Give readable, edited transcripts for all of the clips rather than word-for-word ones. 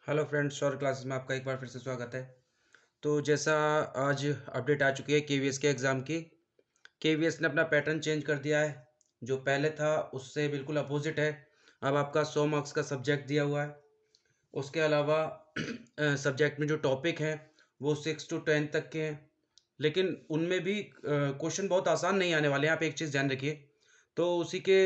Hello friends, और classes में आपका एक बार फिर से स्वागत है। तो जैसा आज अपडेट आ चुकी है केवीएस के एग्ज़ाम की। केवीएस ने अपना पैटर्न चेंज कर दिया है। जो पहले था उससे बिल्कुल अपोजिट है। अब आपका 100 मार्क्स का सब्जेक्ट दिया हुआ है। उसके अलावा सब्जेक्ट में जो टॉपिक हैं वो 6 to 10 तक के हैं। लेकिन उनमें भी क्वेश्चन बहुत आसान नहीं आने वाले हैं, आप एक चीज़ ध्यान रखिए। तो उसी के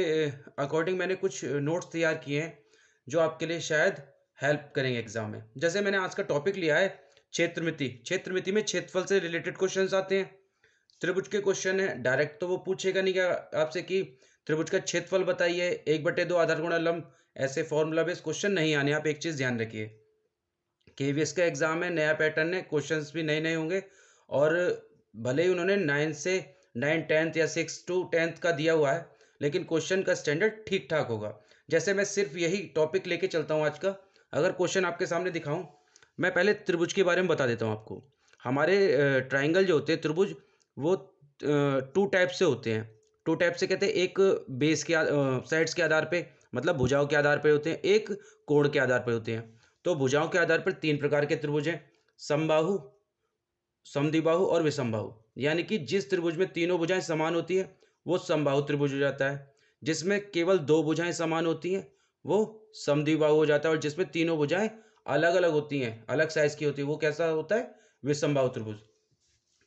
अकॉर्डिंग मैंने कुछ नोट्स तैयार किए हैं जो आपके लिए शायद हेल्प करेंगे एग्जाम में। जैसे मैंने आज का टॉपिक लिया है क्षेत्रमिति। क्षेत्रमिति में क्षेत्रफल से रिलेटेड क्वेश्चंस आते हैं। त्रिभुज के क्वेश्चन है, डायरेक्ट तो वो पूछेगा नहीं क्या आपसे कि त्रिभुज का क्षेत्रफल बताइए, 1/2 आधार गुणा लंब। ऐसे फॉर्मूला बेस्ड क्वेश्चन नहीं आने, आप एक चीज़ ध्यान रखिए। केवीएस का एग्जाम है, नया पैटर्न है, क्वेश्चंस भी नए नए होंगे। और भले ही उन्होंने 9 10th या 6 to 10th का दिया हुआ है, लेकिन क्वेश्चन का स्टैंडर्ड ठीक ठाक होगा। जैसे मैं सिर्फ यही टॉपिक लेके चलता हूँ आज का। अगर क्वेश्चन आपके सामने दिखाऊं, मैं पहले त्रिभुज के बारे में बता देता हूँ आपको। हमारे ट्राइंगल जो होते हैं त्रिभुज, वो 2 टाइप से होते हैं। 2 टाइप से कहते हैं, एक बेस के साइड्स के आधार पे, मतलब भुजाओं के आधार पे होते हैं, एक कोण के आधार पे होते हैं। तो भुजाओं के आधार पर 3 प्रकार के त्रिभुज हैं: समबाहु, समद्विबाहु और विषमबाहु। यानी कि जिस त्रिभुज में तीनों भुजाएं समान होती है वो समबाहु त्रिभुज हो जाता है। जिसमें केवल 2 भुजाएं समान होती हैं वो समद्विबाहु हो जाता है। और जिसमें तीनों भुजाएं अलग अलग होती हैं, अलग साइज की होती है, वो कैसा होता है? विषमबाहु त्रिभुज।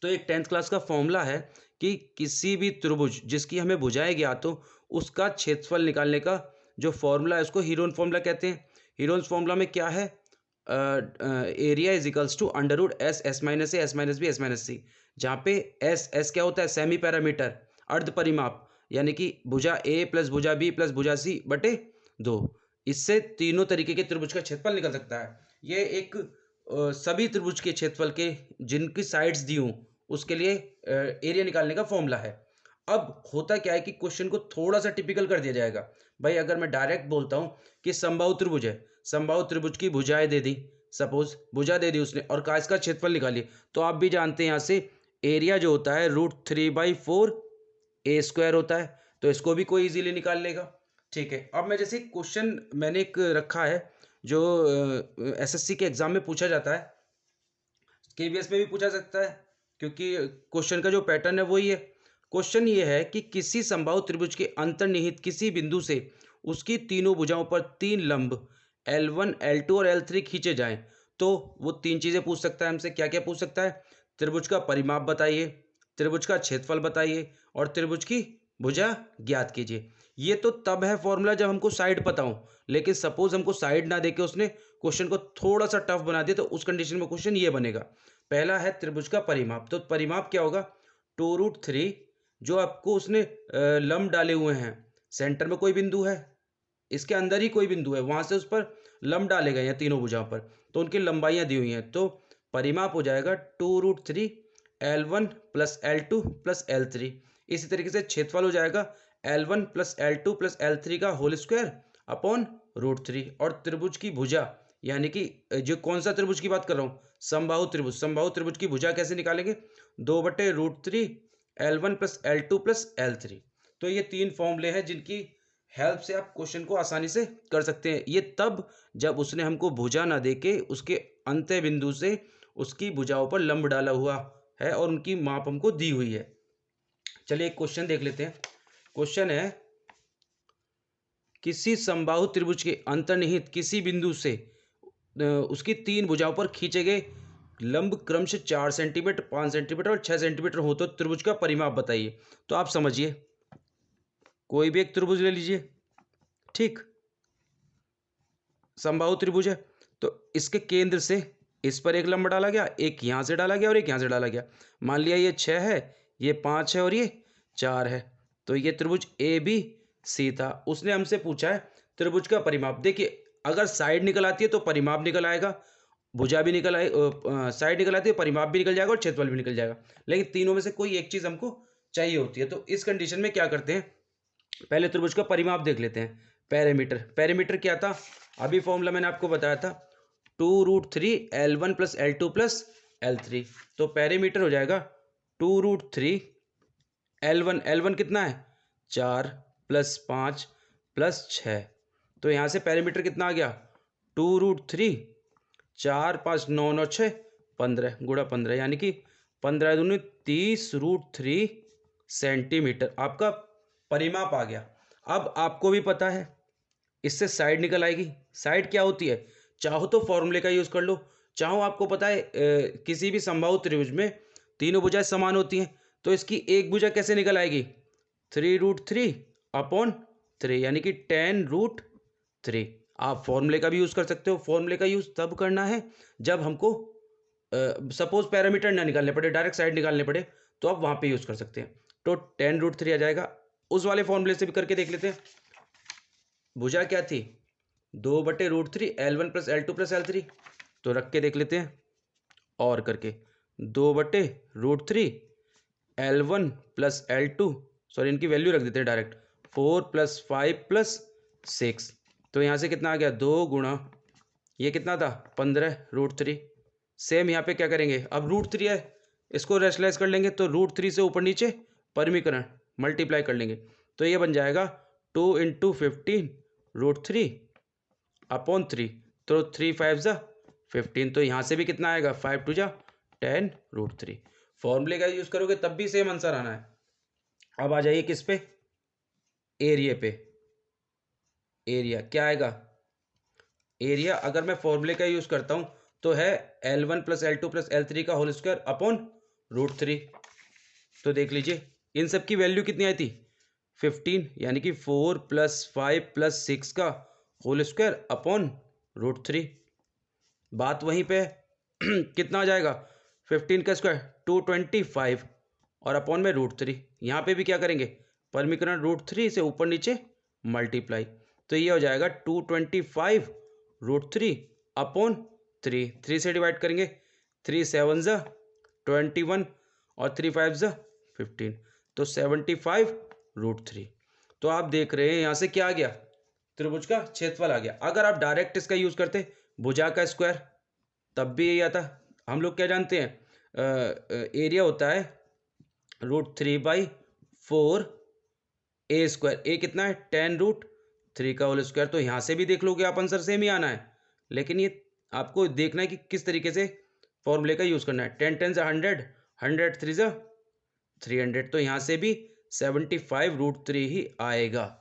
तो एक 10th क्लास का फॉर्मूला है कि किसी भी त्रिभुज जिसकी हमें भुजाएं ज्ञात हो, उसका क्षेत्रफल निकालने का जो फॉर्मूला है उसको हीरोन फॉर्मूला कहते हैं। हीरोन फॉर्मूला में क्या है? Area is equals to under root S, S minus A, S minus B, S minus C. जहाँ पे एस एस क्या होता है? सेमी पैरामीटर, अर्ध परिमाप। यानी कि भुजा ए प्लस भुजा बी प्लस भुजा सी बटे 2। इससे तीनों तरीके के त्रिभुज का क्षेत्रफल निकल सकता है। ये एक सभी त्रिभुज के क्षेत्रफल के जिनकी साइड्स दी हों उसके लिए एरिया निकालने का फॉर्मूला है। अब होता क्या है कि क्वेश्चन को थोड़ा सा टिपिकल कर दिया जाएगा। भाई अगर मैं डायरेक्ट बोलता हूँ कि समबाहु त्रिभुज है, समबाहु त्रिभुज की भुजाएं दे दी, सपोज भुजा दे दी उसने, और इसका क्षेत्रफल निकालिए, तो आप भी जानते हैं यहाँ से एरिया जो होता है √3/4 A² होता है। तो इसको भी कोई इजीली निकाल लेगा। ठीक है, अब मैं जैसे क्वेश्चन मैंने एक रखा है जो एसएससी के एग्जाम में पूछा जाता है, केवीएस में भी पूछा सकता है, क्योंकि क्वेश्चन का जो पैटर्न है वही है। क्वेश्चन ये है कि किसी समबाहु त्रिभुज के अंतर्निहित किसी बिंदु से उसकी तीनों भुजाओं पर 3 लंब L1 L2 और L3 खींचे जाएं। तो वो 3 चीज़ें पूछ सकता है हमसे। क्या क्या पूछ सकता है? त्रिभुज का परिमाप बताइए, त्रिभुज का क्षेत्रफल बताइए, और त्रिभुज की भुजा ज्ञात कीजिए। ये तो तब है फॉर्मूला जब हमको साइड पता हो। लेकिन सपोज हमको साइड ना देके उसने क्वेश्चन को थोड़ा सा टफ बना दिया, तो उस कंडीशन में क्वेश्चन ये बनेगा। पहला है त्रिभुज का परिमाप। तो परिमाप क्या होगा? 2√3, जो आपको उसने लंब डाले हुए हैं, सेंटर में कोई बिंदु है, इसके अंदर ही कोई बिंदु है, वहां से उस पर लंब डाले गए हैं तीनों भुजाओं पर, तो उनकी लंबाइयां दी हुई हैं। तो परिमाप हो जाएगा 2√3 L1 plus L2 plus L3। इसी तरीके से क्षेत्रफल हो जाएगा L1 plus L2 plus L3 का होल स्क्वायर अपॉन √3। और त्रिभुज की भुजा, यानी कि जो कौन सा त्रिभुज की बात कर रहा हूँ? समबाहु त्रिभुज। समबाहु त्रिभुज की भुजा कैसे निकालेंगे? 2/√3 L1 plus L2 plus L3। तो ये 3 फॉर्मूले हैं जिनकी हेल्प से आप क्वेश्चन को आसानी से कर सकते हैं। ये तब जब उसने हमको भुजा ना देके उसके अंत्य बिंदु से उसकी भुजाओं पर लंब डाला हुआ है और उनकी माप हमको दी हुई है। चलिए एक क्वेश्चन देख लेते हैं। क्वेश्चन है, किसी समबाहु त्रिभुज के अंतर्निहित किसी बिंदु से उसकी 3 भुजाओं पर खींचे गए लंब क्रमशः 4 सेंटीमीटर, 5 सेंटीमीटर और 6 सेंटीमीटर हो तो त्रिभुज का परिमाप बताइए। तो आप समझिए, कोई भी एक त्रिभुज ले लीजिए, ठीक, समबाहु त्रिभुज है। तो इसके केंद्र से इस पर एक लंब डाला गया, एक यहाँ से डाला गया और एक यहाँ से डाला गया। मान लिया ये 6 है, ये 5 है और ये 4 है। तो ये त्रिभुज ए बी सी था। उसने हमसे पूछा है त्रिभुज का परिमाप। देखिए, अगर साइड निकल आती है तो परिमाप निकल आएगा, भुजा भी निकल आए, साइड निकल आती है परिमाप भी निकल जाएगा और क्षेत्रफल भी निकल जाएगा। लेकिन तीनों में से कोई एक चीज़ हमको चाहिए होती है। तो इस कंडीशन में क्या करते हैं, पहले त्रिभुज का परिमाप देख लेते हैं। पैरामीटर, पैरामीटर क्या था? अभी फॉर्मूला मैंने आपको बताया था, 2√3 L1 plus L2 plus L3। तो पैरामीटर हो जाएगा 2√3 L1, L1 कितना है? 4 प्लस 5 प्लस 6। तो यहाँ से पैरामीटर कितना आ गया? 2√3 4 5 9 9 6 15 गुणा 15 यानी कि 15 दूनी 30√3 सेंटीमीटर आपका परिमाप आ गया। अब आपको भी पता है इससे साइड निकल आएगी। साइड क्या होती है? चाहो तो फॉर्मूले का यूज़ कर लो, चाहो आपको पता है किसी भी समबाहु त्रिभुज में तीनों भुजाएं समान होती हैं, तो इसकी एक भुजा कैसे निकल आएगी? 3√3/3 यानी कि 10√3। आप फॉर्मूले का भी यूज़ कर सकते हो। फॉर्मूले का यूज़ तब करना है जब हमको सपोज पैरामीटर ना निकालने पड़े, डायरेक्ट साइड निकालने पड़े, तो आप वहाँ पे यूज़ कर सकते हैं। तो 10√3 आ जाएगा। उस वाले फॉर्मूले से भी करके देख लेते हैं। भुजा क्या थी? 2/√3 L1 + L2 + L3। तो रख के देख लेते हैं और करके 2/√3 L1 + L2, सॉरी इनकी वैल्यू रख देते हैं डायरेक्ट, 4 + 5 + 6। तो यहाँ से कितना आ गया? 2 गुणा ये कितना था? 15√3। सेम यहाँ पे क्या करेंगे? अब √3 है, इसको रेशनलाइज कर लेंगे तो √3 से ऊपर नीचे परिमीकरण मल्टीप्लाई कर लेंगे, तो ये बन जाएगा 2 × 15√3/3। तो 3 5 15। तो यहाँ से भी कितना आएगा? 5 2 10√3। फॉर्मूले का यूज़ करोगे तब भी सेम आंसर आना है। अब आ जाइए किस पे? एरिया पे। एरिया क्या आएगा? एरिया अगर मैं फॉर्मूले का यूज़ करता हूँ तो है L1 + L2 + L3 का होल स्क्वायर अपॉन √3। तो देख लीजिए इन सब की वैल्यू कितनी आई थी? 15 यानी कि 4 + 5 + 6 का होल स्क्वायर अपॉन √3। बात वहीं पे है। कितना आ जाएगा? 15 का स्क्वायर 225 और अपॉन में √3। यहाँ पे भी क्या करेंगे? परिमीकरण √3 से ऊपर नीचे मल्टीप्लाई। तो ये हो जाएगा 225√3/3। 3 से डिवाइड करेंगे, 3 7 21 और 3 5 15। तो 75√3। तो आप देख रहे हैं यहाँ से क्या आ गया? त्रिभुज का क्षेत्रफल आ गया। अगर आप डायरेक्ट इसका यूज़ करते भुजा का स्क्वायर तब भी यही आता। हम लोग क्या जानते हैं? एरिया होता है √3/4 A²। ए कितना है? 10√3 का होल स्क्वायर। तो यहाँ से भी देख लोगे आप आंसर सेम ही आना है, लेकिन ये आपको देखना है कि किस तरीके से फॉर्मूले का यूज़ करना है। 10 10 100, 100 3 300। तो यहाँ से भी 75√3 ही आएगा।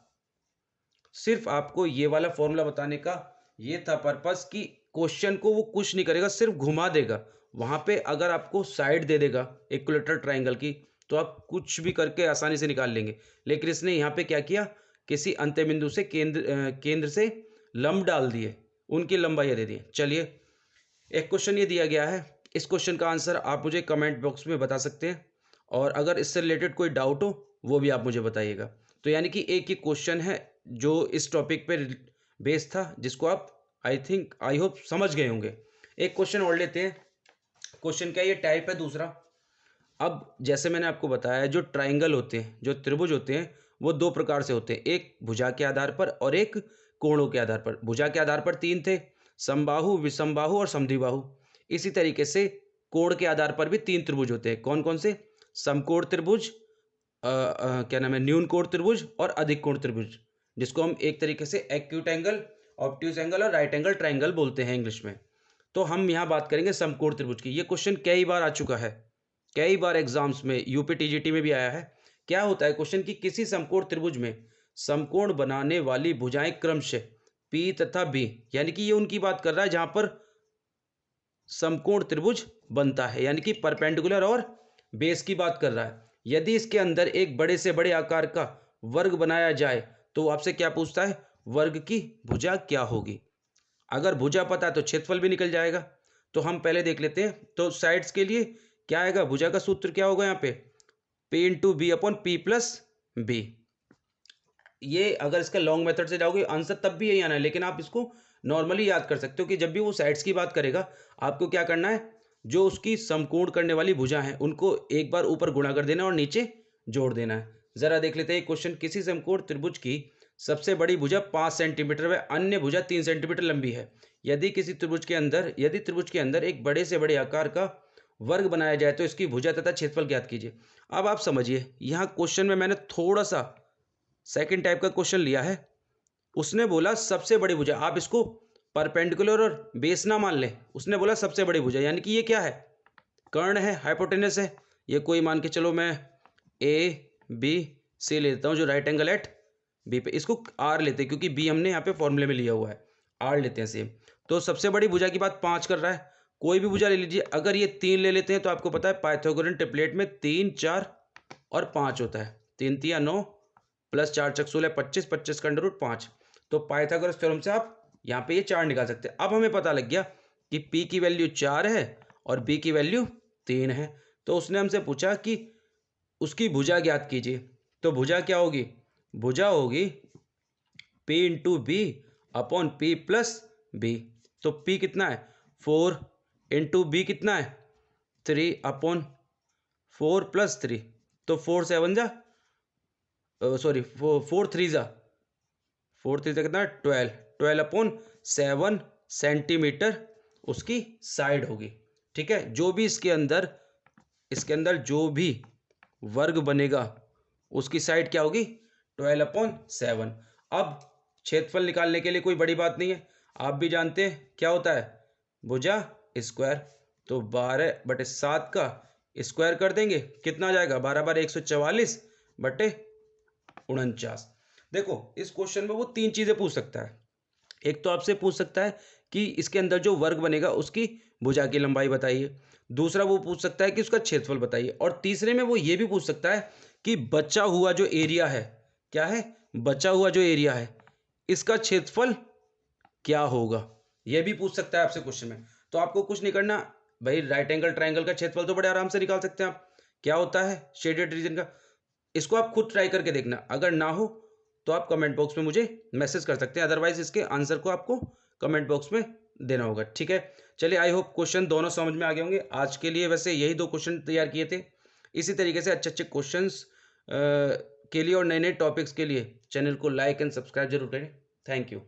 सिर्फ आपको ये वाला फॉर्मूला बताने का ये था पर्पस कि क्वेश्चन को वो कुछ नहीं करेगा, सिर्फ घुमा देगा। वहाँ पे अगर आपको साइड दे देगा इक्विलेटरल ट्रायंगल की तो आप कुछ भी करके आसानी से निकाल लेंगे। लेकिन इसने यहाँ पे क्या किया? किसी अंत्य बिंदु से केंद्र से लंब डाल दिए, उनकी लंबाई दे दी। चलिए एक क्वेश्चन ये दिया गया है, इस क्वेश्चन का आंसर आप मुझे कमेंट बॉक्स में बता सकते हैं, और अगर इससे रिलेटेड कोई डाउट हो वो भी आप मुझे बताइएगा। तो यानी कि एक ही क्वेश्चन है जो इस टॉपिक पे बेस्ड था, जिसको आप आई होप समझ गए होंगे। एक क्वेश्चन और लेते हैं। क्वेश्चन क्या? ये टाइप है दूसरा। अब जैसे मैंने आपको बताया, जो ट्राइंगल होते हैं, जो त्रिभुज होते हैं, वो दो प्रकार से होते हैं, एक भुजा के आधार पर और एक कोणों के आधार पर। भुजा के आधार पर 3 थे, समबाहु, विषमबाहु और समद्विबाहु। इसी तरीके से कोण के आधार पर भी 3 त्रिभुज होते हैं। कौन कौन से? समकोण त्रिभुज, क्या नाम है, न्यून कोण त्रिभुज और अधिक कोण त्रिभुज, जिसको हम एक तरीके से एक्यूट एंगल, ऑब्ट्यूज एंगल और राइट एंगल ट्राइंगल बोलते हैं इंग्लिश में। तो हम यहाँ बात करेंगे समकोण त्रिभुज की। ये क्वेश्चन कई बार आ चुका है, कई बार एग्जाम्स में, यूपी टीजीटी में भी आया है। क्या होता है क्वेश्चन की? किसी समकोण त्रिभुज में समकोण बनाने वाली भुजाएं क्रमशः पी तथा बी, यानी कि ये उनकी बात कर रहा है जहां पर समकोण त्रिभुज बनता है, यानी कि परपेंडिकुलर और बेस की बात कर रहा है। यदि इसके अंदर एक बड़े से बड़े आकार का वर्ग बनाया जाए तो वो आपसे क्या पूछता है? वर्ग की भुजा क्या होगी। अगर भुजा पता है तो क्षेत्रफल भी निकल जाएगा। तो हम पहले देख लेते हैं। तो साइड्स के लिए क्या आएगा? भुजा का सूत्र क्या होगा यहाँ पे? P × B/P + B। ये अगर इसका लॉन्ग मेथड से जाओगे आंसर तब भी यही आना है, लेकिन आप इसको नॉर्मली याद कर सकते हो कि जब भी वो साइड्स की बात करेगा आपको क्या करना है? जो उसकी समकोण करने वाली भुजा है उनको एक बार ऊपर गुणा कर देना और नीचे जोड़ देना है। जरा देख लेते हैं क्वेश्चन। किसी समकोण त्रिभुज की सबसे बड़ी भुजा 5 सेंटीमीटर व अन्य भुजा 3 सेंटीमीटर लंबी है। यदि त्रिभुज के अंदर एक बड़े से बड़े आकार का वर्ग बनाया जाए तो इसकी भुजा तथा क्षेत्रफल ज्ञात कीजिए। अब आप समझिए, यहाँ क्वेश्चन में मैंने थोड़ा सा सेकंड टाइप का क्वेश्चन लिया है। उसने बोला सबसे बड़ी भुजा, आप इसको परपेंडिकुलर और बेस ना मान ले, उसने बोला सबसे बड़ी भुजा, यानी कि ये क्या है, कर्ण है, हाइपोटेनस है। ये कोई मान के चलो मैं ए बी सी ले लेता हूँ जो राइट एंगल एट बी पे, इसको आर लेते हैं क्योंकि बी हमने यहाँ पे फॉर्मूले में लिया हुआ है, आर लेते हैं सेम। तो सबसे बड़ी भुजा की बात 5 कर रहा है, कोई भी भुजा ले लीजिए। अगर ये 3 ले लेते हैं तो आपको पता है पाइथागोरन ट्रिपलेट में 3 4 और 5 होता है, 3 3 9 प्लस 4 चक 16 25, 25 का अंडर रूट 5। तो पाइथागोरस थ्योरम से आप यहाँ पे ये 4 निकाल सकते हैं। अब हमें पता लग गया कि P की वैल्यू 4 है और B की वैल्यू 3 है। तो उसने हमसे पूछा कि उसकी भुजा ज्ञात कीजिए। तो भुजा क्या होगी, भुजा होगी P into B upon P plus B. तो P कितना है 4 इंटू बी कितना है 3 अपॉन 4 प्लस 3, तो 4 7 जा सॉरी 4 3 जा 4 3 कितना 12, 12 अपॉन 7 सेंटीमीटर उसकी साइड होगी। ठीक है, जो भी इसके अंदर जो भी वर्ग बनेगा उसकी साइड क्या होगी 12 अपॉन 7। अब क्षेत्रफल निकालने के लिए कोई बड़ी बात नहीं है, आप भी जानते हैं क्या होता है भुजा स्क्वायर। तो 12/7 का स्क्वायर कर देंगे, कितना आ जाएगा 12 बार 144 बटे 49। देखो इस क्वेश्चन में वो 3 चीज़ें पूछ सकता है। एक तो आपसे पूछ सकता है कि इसके अंदर जो वर्ग बनेगा उसकी भुजा की लंबाई बताइए, दूसरा वो पूछ सकता है कि उसका क्षेत्रफल बताइए, और तीसरे में वो ये भी पूछ सकता है कि बचा हुआ जो एरिया है, क्या है, बचा हुआ जो एरिया है इसका क्षेत्रफल क्या होगा, ये भी पूछ सकता है आपसे क्वेश्चन में। तो आपको कुछ नहीं करना भाई, राइट एंगल ट्राइंगल का क्षेत्रफल तो बड़े आराम से निकाल सकते हैं आप, क्या होता है शेडेड रीजन का। इसको आप खुद ट्राई करके देखना, अगर ना हो तो आप कमेंट बॉक्स में मुझे मैसेज कर सकते हैं, अदरवाइज इसके आंसर को आपको कमेंट बॉक्स में देना होगा। ठीक है, चलिए आई होप क्वेश्चन दोनों समझ में आ गए होंगे। आज के लिए वैसे यही 2 क्वेश्चन तैयार किए थे। इसी तरीके से अच्छे अच्छे क्वेश्चंस के लिए और नए नए टॉपिक्स के लिए चैनल को लाइक एंड सब्सक्राइब जरूर करें। Thank you.